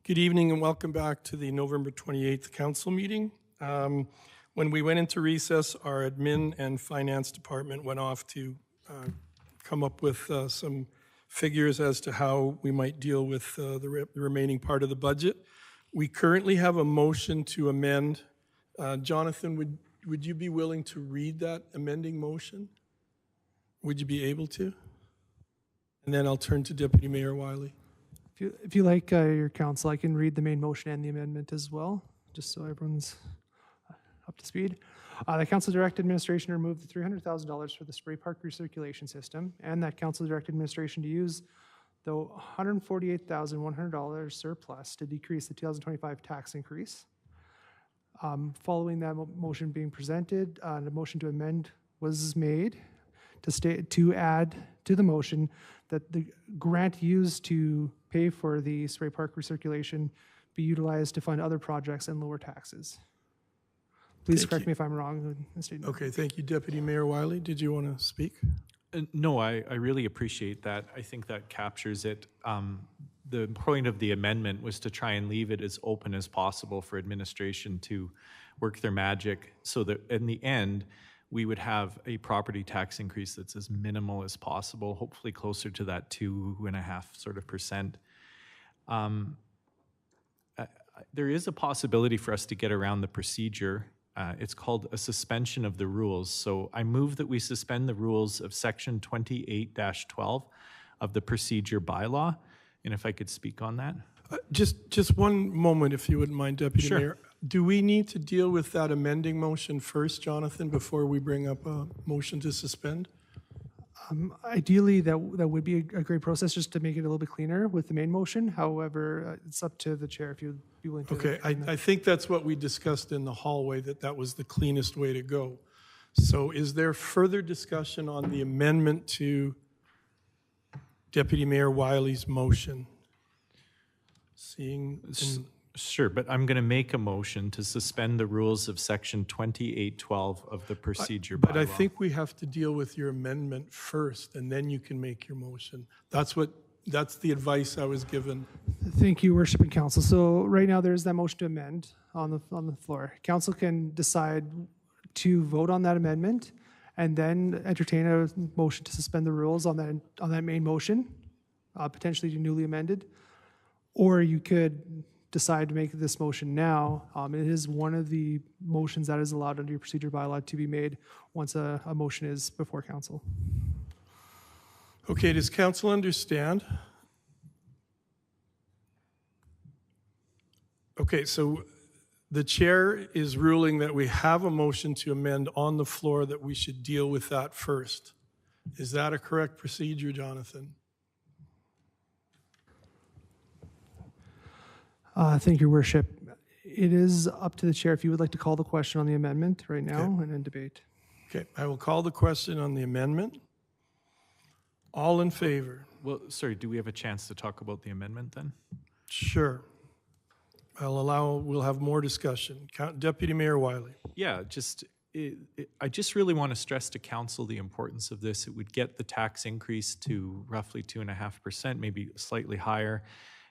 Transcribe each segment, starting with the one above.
Good evening and welcome back to the November 28th council meeting. When we went into recess, our admin and finance department went off to come up with some figures as to how we might deal with the remaining part of the budget. We currently have a motion to amend. Jonathan, would you be willing to read that amending motion? Would you be able to? And then I'll turn to Deputy Mayor Wiley. If you like, your counsel, I can read the main motion and the amendment as well, just so everyone's up to speed. The council direct administration to remove the $300,000 for the Spray Park recirculation system, and that council direct administration to use the $148,100 surplus to decrease the 2025 tax increase. Following that motion being presented, the motion to amend was made to add to the motion that the grant used to pay for the Spray Park recirculation be utilized to fund other projects and lower taxes. Please correct me if I'm wrong. Okay, thank you. Deputy Mayor Wiley, did you want to speak? No, I really appreciate that. I think that captures it. The point of the amendment was to try and leave it as open as possible for administration to work their magic so that in the end, we would have a property tax increase that's as minimal as possible, hopefully closer to that 2.5% sort of percent. There is a possibility for us to get around the procedure. It's called a suspension of the rules. So I move that we suspend the rules of section 28-12 of the procedure bylaw. And if I could speak on that. Just one moment, if you wouldn't mind, Deputy Sure. Mayor. Do we need to deal with that amending motion first, Jonathan, before we bring up a motion to suspend? Ideally, that would be a great process just to make it a little bit cleaner with the main motion. However, it's up to the chair if you'd be willing to. Okay, I think that's what we discussed in the hallway, that was the cleanest way to go. So is there further discussion on the amendment to Deputy Mayor Wiley's motion? Sure, but I'm going to make a motion to suspend the rules of section 28-12 of the procedure bylaw. But I think we have to deal with your amendment first, and then you can make your motion. That's the advice I was given. Thank you, Worship and Council. So right now there's that motion to amend on the floor. Council can decide to vote on that amendment and then entertain a motion to suspend the rules on that main motion, potentially newly amended. Or you could decide to make this motion now. It is one of the motions that is allowed under your procedure bylaw to be made once a motion is before council. Okay, does council understand? Okay, so the chair is ruling that we have a motion to amend on the floor, that we should deal with that first. Is that a correct procedure, Jonathan? Thank you, Worship. It is up to the chair if you would like to call the question on the amendment right now and then debate. Okay, I will call the question on the amendment. All in favor? Well, sorry, do we have a chance to talk about the amendment then? Sure. We'll have more discussion. Deputy Mayor Wiley. Yeah, I just really want to stress to council the importance of this. It would get the tax increase to roughly 2.5%, maybe slightly higher.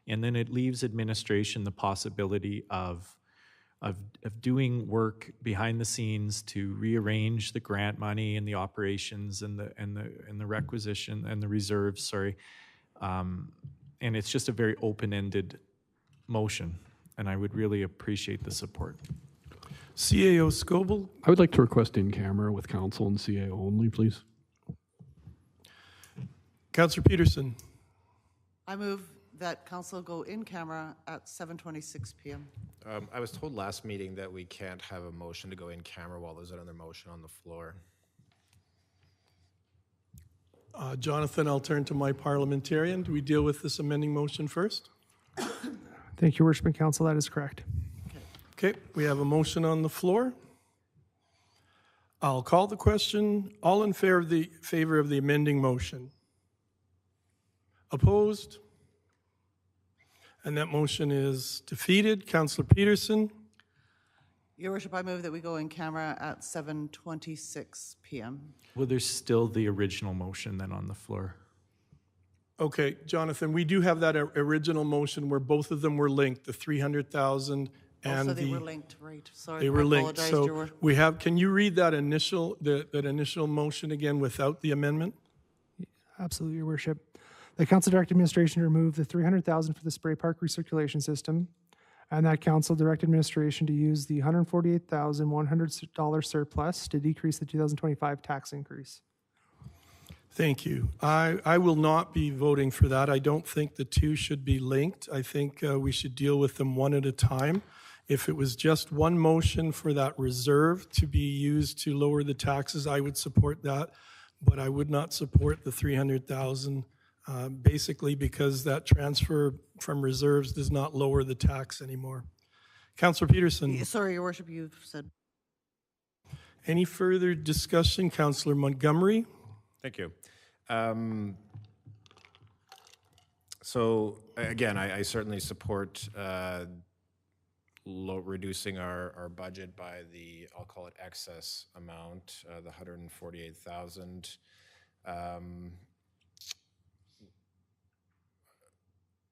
And then it leaves administration the possibility of doing work behind the scenes to rearrange the grant money and the operations and the requisition and the reserves. And it's just a very open-ended motion, and I would really appreciate the support. CAO Scoble. I would like to request in camera with council and CAO only, please. Councillor Peterson. I move that council go in camera at 7:26 p.m. I was told last meeting that we can't have a motion to go in camera while there's another motion on the floor. Jonathan, I'll turn to my parliamentarian. Do we deal with this amending motion first? Thank you, Worship and Council. That is correct. Okay, we have a motion on the floor. I'll call the question. All in favor of the amending motion? Opposed? And that motion is defeated. Councillor Peterson. Your Worship, I move that we go in camera at 7:26 p.m. Well, there's still the original motion then on the floor. Okay, Jonathan, we do have that original motion where both of them were linked, the 300,000 and Also, they were the, linked, right? Sorry, they I were linked. apologize, Your So Worship. we have, can you read that initial motion again without the amendment? Absolutely, Your Worship. The council direct administration to remove the 300,000 for the spray park recirculation system, and that council direct administration to use the $148,100 surplus to decrease the 2025 tax increase. Thank you. I will not be voting for that. I don't think the two should be linked. I think we should deal with them one at a time. If it was just one motion for that reserve to be used to lower the taxes, I would support that, but I would not support the 300,000, basically because that transfer from reserves does not lower the tax anymore. Councillor Peterson, Sorry, Your Worship, you've said. any further discussion? Councillor Montgomery? Thank you. So again, I certainly support reducing our budget by the, I'll call it excess amount, the 148,000.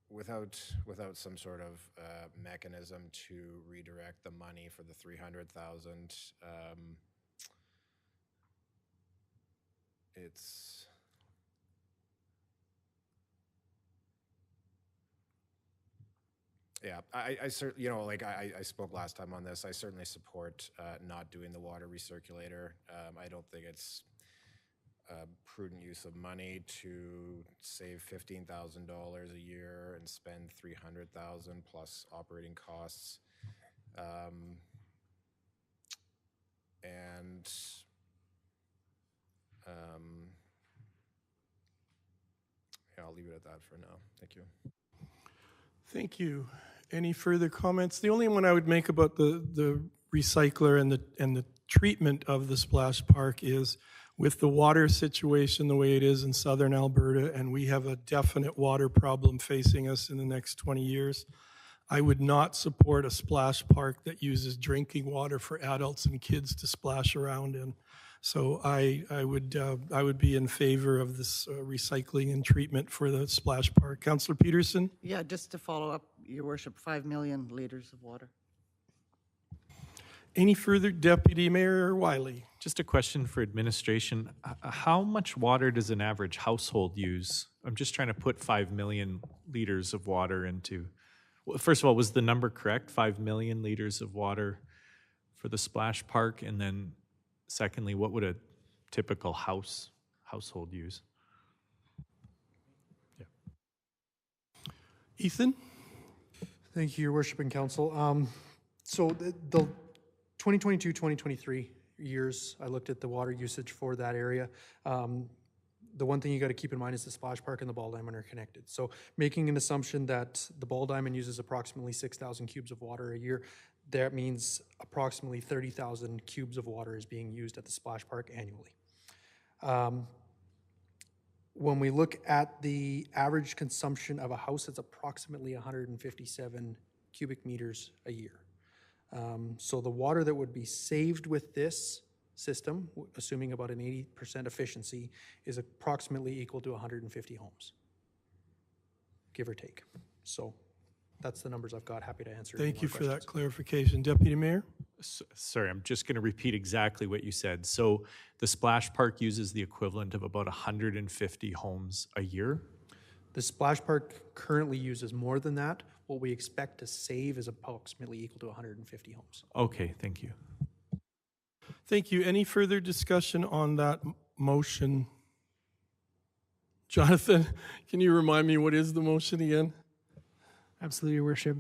Without some sort of mechanism to redirect the money for the 300,000, it's yeah, I certainly, like I spoke last time on this, I certainly support not doing the water recirculator. I don't think it's a prudent use of money to save $15,000 a year and spend $300,000 plus operating costs. Yeah, I'll leave it at that for now. Thank you. Thank you. Any further comments? The only one I would make about the recycler and the treatment of the splash park is with the water situation the way it is in southern Alberta, and we have a definite water problem facing us in the next 20 years. I would not support a splash park that uses drinking water for adults and kids to splash around in. So I would be in favor of this recycling and treatment for the splash park. Councillor Peterson? Yeah, just to follow up, Your Worship, 5 million liters of water. Any further? Deputy Mayor Wiley? Just a question for administration. How much water does an average household use? I'm just trying to put 5 million liters of water into. Well, first of all, was the number correct? 5 million liters of water for the splash park? And then secondly, what would a typical household use? Yeah. Ethan? Thank you, Your Worship and Council. So the 2022-2023 years, I looked at the water usage for that area. The one thing you got to keep in mind is the splash park and the ball diamond are connected. So making an assumption that the ball diamond uses approximately 6,000 cubes of water a year, that means approximately 30,000 cubes of water is being used at the splash park annually. When we look at the average consumption of a house, it's approximately 157 cubic meters a year. So the water that would be saved with this system, assuming about an 80% efficiency, is approximately equal to 150 homes, give or take. So that's the numbers I've got. Happy to answer any Thank more you for that questions. clarification. Deputy Mayor? Sorry, I'm just going to repeat exactly what you said. So the splash park uses the equivalent of about 150 homes a year? The splash park currently uses more than that. What we expect to save is approximately equal to 150 homes. Okay, thank you. Thank you. Any further discussion on that motion? Jonathan, can you remind me what is the motion again? Absolutely, Your Worship.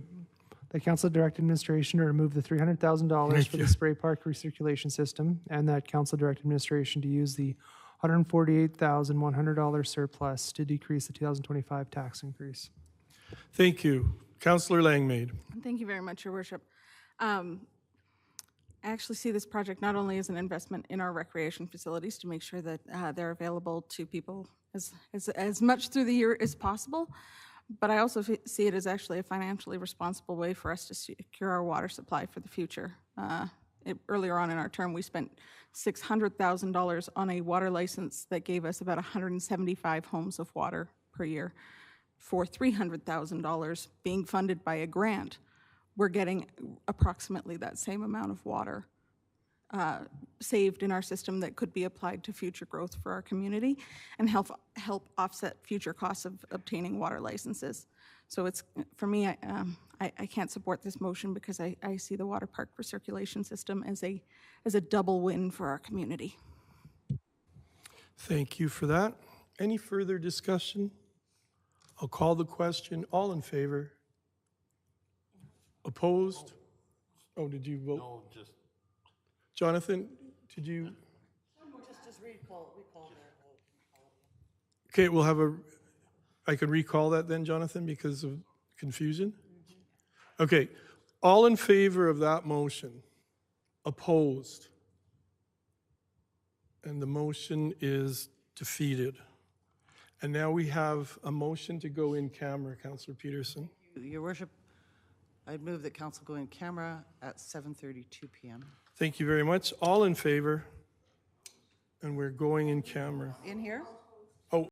The council direct administration to remove the $300,000 Thank for you. the spray park recirculation system, and that council direct administration to use the $148,100 surplus to decrease the 2025 tax increase. Thank you. Councillor Langmaid. Thank you very much, Your Worship. I actually see this project not only as an investment in our recreation facilities to make sure that they're available to people as much through the year as possible, but I also see it as actually a financially responsible way for us to secure our water supply for the future. Earlier on in our term, we spent $600,000 on a water license that gave us about 175 homes of water per year for $300,000 being funded by a grant, we're getting approximately that same amount of water saved in our system that could be applied to future growth for our community and help offset future costs of obtaining water licenses. So it's, for me, I can't support this motion because I see the water park recirculation system as a double win for our community. Thank you for that. Any further discussion? I'll call the question. All in favor? Opposed? Oh, did you vote? No, just. Jonathan, did you? Just recall that. Okay, we'll have I can recall that then, Jonathan, because of confusion? Okay, all in favor of that motion? Opposed? And the motion is defeated. And now we have a motion to go in camera, Councillor Peterson. Your worship, I'd move that council go in camera at 7:32 p.m. Thank you very much. All in favor? And we're going in camera. In here?